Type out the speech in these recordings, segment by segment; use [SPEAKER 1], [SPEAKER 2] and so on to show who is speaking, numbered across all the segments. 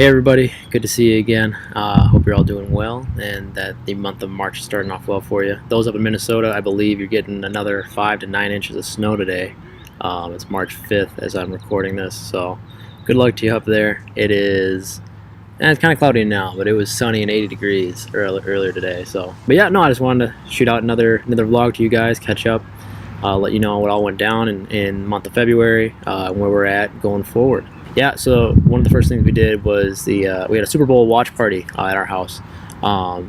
[SPEAKER 1] Hey everybody, good to see you again. Hope you're all doing well and that the month of March is starting off well for you. Those up in Minnesota, I believe you're getting another 5 to 9 inches of snow today. It's March 5th as I'm recording this, so good luck to you up there. It's kind of cloudy now, but it was sunny and 80 degrees earlier today. But yeah, no, I just wanted to shoot out another vlog to you guys, catch up, let you know what all went down in the month of February, where we're at going forward. Yeah, so one of the first things we did was we had a Super Bowl watch party at our house.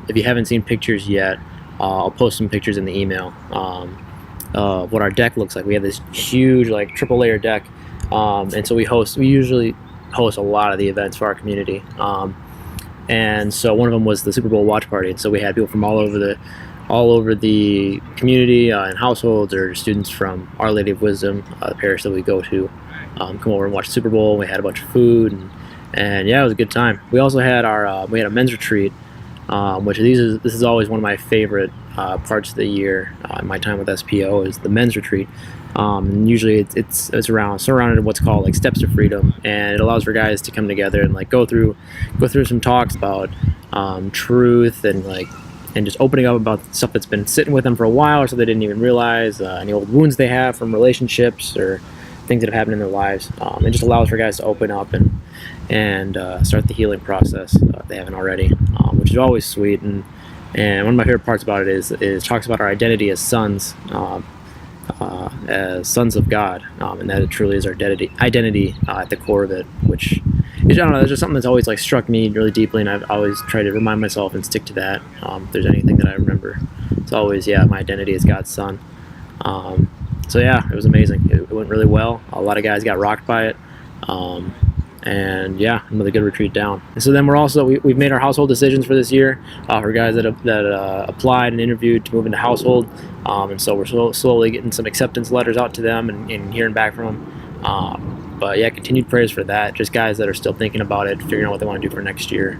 [SPEAKER 1] If you haven't seen pictures yet, I'll post some pictures in the email of what our deck looks like. We have this huge, like, triple layer deck, and so we usually host a lot of the events for our community. And so one of them was the Super Bowl watch party, and so we had people from all over the community and households, or students from Our Lady of Wisdom, the parish that we go to, come over and watch the Super Bowl. We had a bunch of food, and yeah, it was a good time. We also had we had a men's retreat, which this is always one of my favorite parts of the year. In my time with SPO is the men's retreat. And usually it's surrounded what's called like Steps to Freedom, and it allows for guys to come together and like go through some talks about truth and just opening up about stuff that's been sitting with them for a while, or so they didn't even realize, any old wounds they have from relationships or things that have happened in their lives. It just allows for guys to open up and start the healing process if they haven't already, which is always sweet. And one of my favorite parts about it is talks about our identity as sons of God, and that it truly is our identity at the core of it, which is, I don't know, that's just something that's always like struck me really deeply, and I've always tried to remind myself and stick to that. If there's anything that I remember, it's always, yeah, my identity is God's son. So yeah, it was amazing. It went really well. A lot of guys got rocked by it, and yeah, another good retreat down. And so then we've made our household decisions for this year, for guys that applied and interviewed to move into household, and so we're slowly getting some acceptance letters out to them and hearing back from them. But yeah, continued prayers for that. Just guys that are still thinking about it, figuring out what they want to do for next year,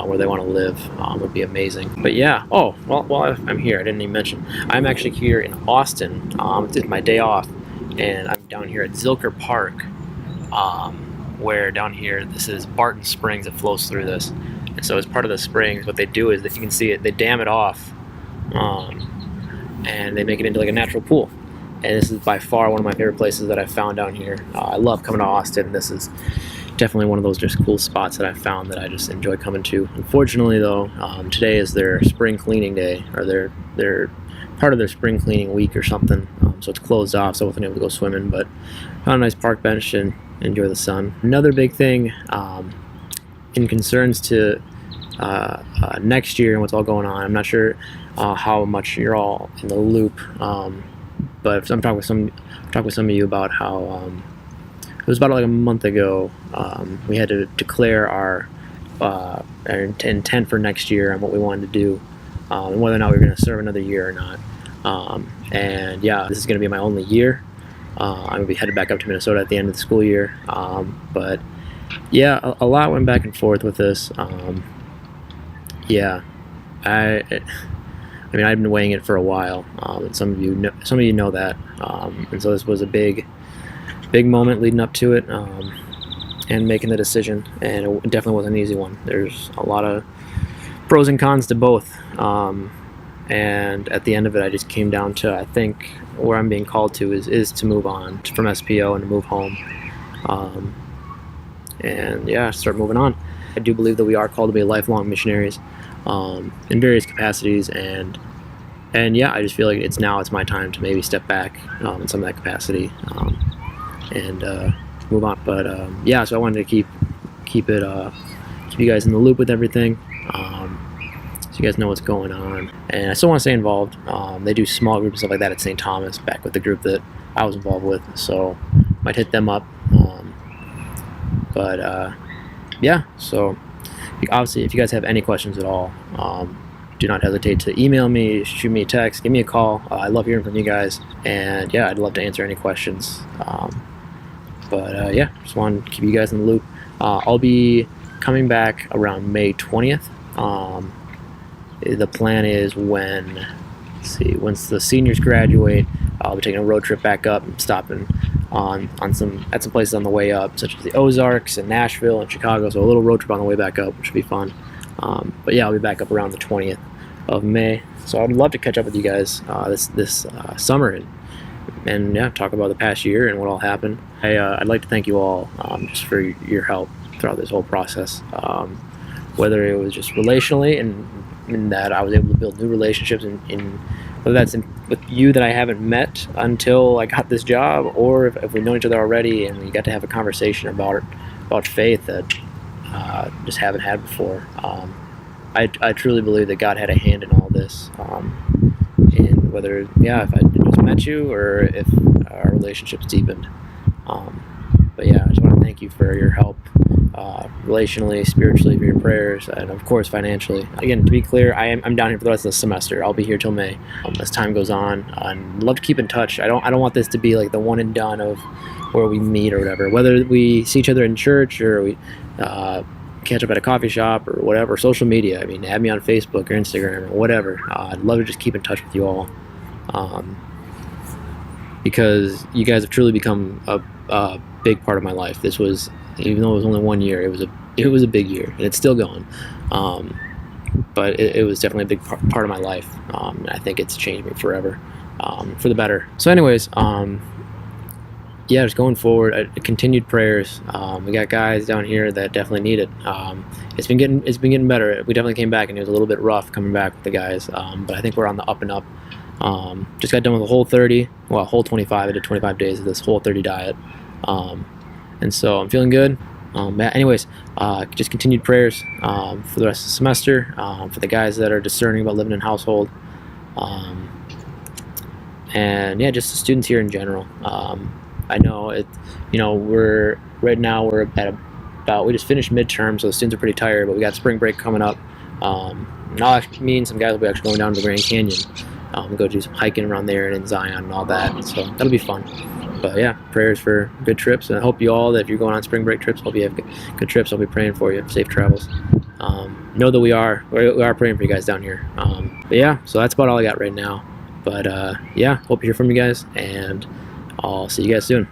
[SPEAKER 1] where they want to live, would be amazing. But yeah, well, I'm here, I didn't even mention, I'm actually here in Austin. It's my day off, and I'm down here at Zilker Park, where down here, this is Barton Springs that flows through this. And so as part of the springs, what they do is, that you can see it, they dam it off, and they make it into like a natural pool. And this is by far one of my favorite places that I've found down here. I love coming to Austin. This is definitely one of those just cool spots that I've found that I just enjoy coming to. Unfortunately though, today is their spring cleaning day, or their part of their spring cleaning week or something, so it's closed off, so I wasn't able to go swimming, but found a nice park bench and enjoy the sun. Another big thing in concerns to next year and what's all going on, I'm not sure how much you're all in the loop, but I'm talking with some of you about how it was about like a month ago, we had to declare our intent for next year and what we wanted to do, and whether or not we were going to serve another year or not. And yeah, this is going to be my only year. I'm going to be headed back up to Minnesota at the end of the school year. But yeah, a lot went back and forth with this. Yeah, I mean, I've been weighing it for a while, and some of you know that. And so this was a big moment leading up to it, and making the decision, and it definitely wasn't an easy one. There's a lot of pros and cons to both, and at the end of it, I just came down to, I think where I'm being called to is to move on from SPO and to move home, and yeah, start moving on. I do believe that we are called to be lifelong missionaries, in various capacities, and yeah, I just feel like it's my time to maybe step back in some of that capacity, and move on. But yeah, so I wanted to keep you guys in the loop with everything, so you guys know what's going on. And I still want to stay involved. They do small groups and stuff like that at St. Thomas, back with the group that I was involved with, so might hit them up. But yeah, so obviously if you guys have any questions at all, do not hesitate to email me, shoot me a text, give me a call. I love hearing from you guys, and yeah, I'd love to answer any questions. But yeah, just wanted to keep you guys in the loop. I'll be coming back around May 20th. The plan is once the seniors graduate, I'll be taking a road trip back up and stopping at some places on the way up, such as the Ozarks and Nashville and Chicago. So a little road trip on the way back up, which should be fun. But yeah, I'll be back up around the 20th of May. So I'd love to catch up with you guys this summer and yeah, talk about the past year and what all happened. I'd like to thank you all just for your help throughout this whole process. Whether it was just relationally and in that I was able to build new relationships in whether that's with you that I haven't met until I got this job, or if we've known each other already and we got to have a conversation about faith that just haven't had before. I truly believe that God had a hand in all this, and whether if I just met you or if our relationships deepened. But yeah, I just want to thank you for your help, relationally, spiritually, for your prayers, and of course financially. Again, to be clear, I'm down here for the rest of the semester. I'll be here till May. As time goes on, I'd love to keep in touch. I don't want this to be like the one and done of where we meet or whatever. Whether we see each other in church or we catch up at a coffee shop or whatever, social media. I mean, add me on Facebook or Instagram or whatever. I'd love to just keep in touch with you all, because you guys have truly become a big part of my life. This was, even though it was only 1 year, it was a big year, and it's still going. But it was definitely a big part of my life. And I think it's changed me forever, for the better. So anyways, yeah, just going forward, continued prayers. We got guys down here that definitely need it. It's been getting better. We definitely came back, and it was a little bit rough coming back with the guys. But I think we're on the up and up. Just got done with a whole 25. I did 25 days of this whole 30 diet, and so I'm feeling good. Anyways, just continued prayers for the rest of the semester, for the guys that are discerning about living in household, and yeah, just the students here in general. I know we're at about, we just finished midterm, so the students are pretty tired, but we got spring break coming up. Now me and some guys will be actually going down to the Grand Canyon, go do some hiking around there and in Zion and all that, so that'll be fun. But yeah, prayers for good trips, and I hope you all, that if you're going on spring break trips, hope you have good trips. I'll be praying for you, safe travels. Know that we are praying for you guys down here. But yeah, so that's about all I got right now. But yeah, hope to hear from you guys, and I'll see you guys soon.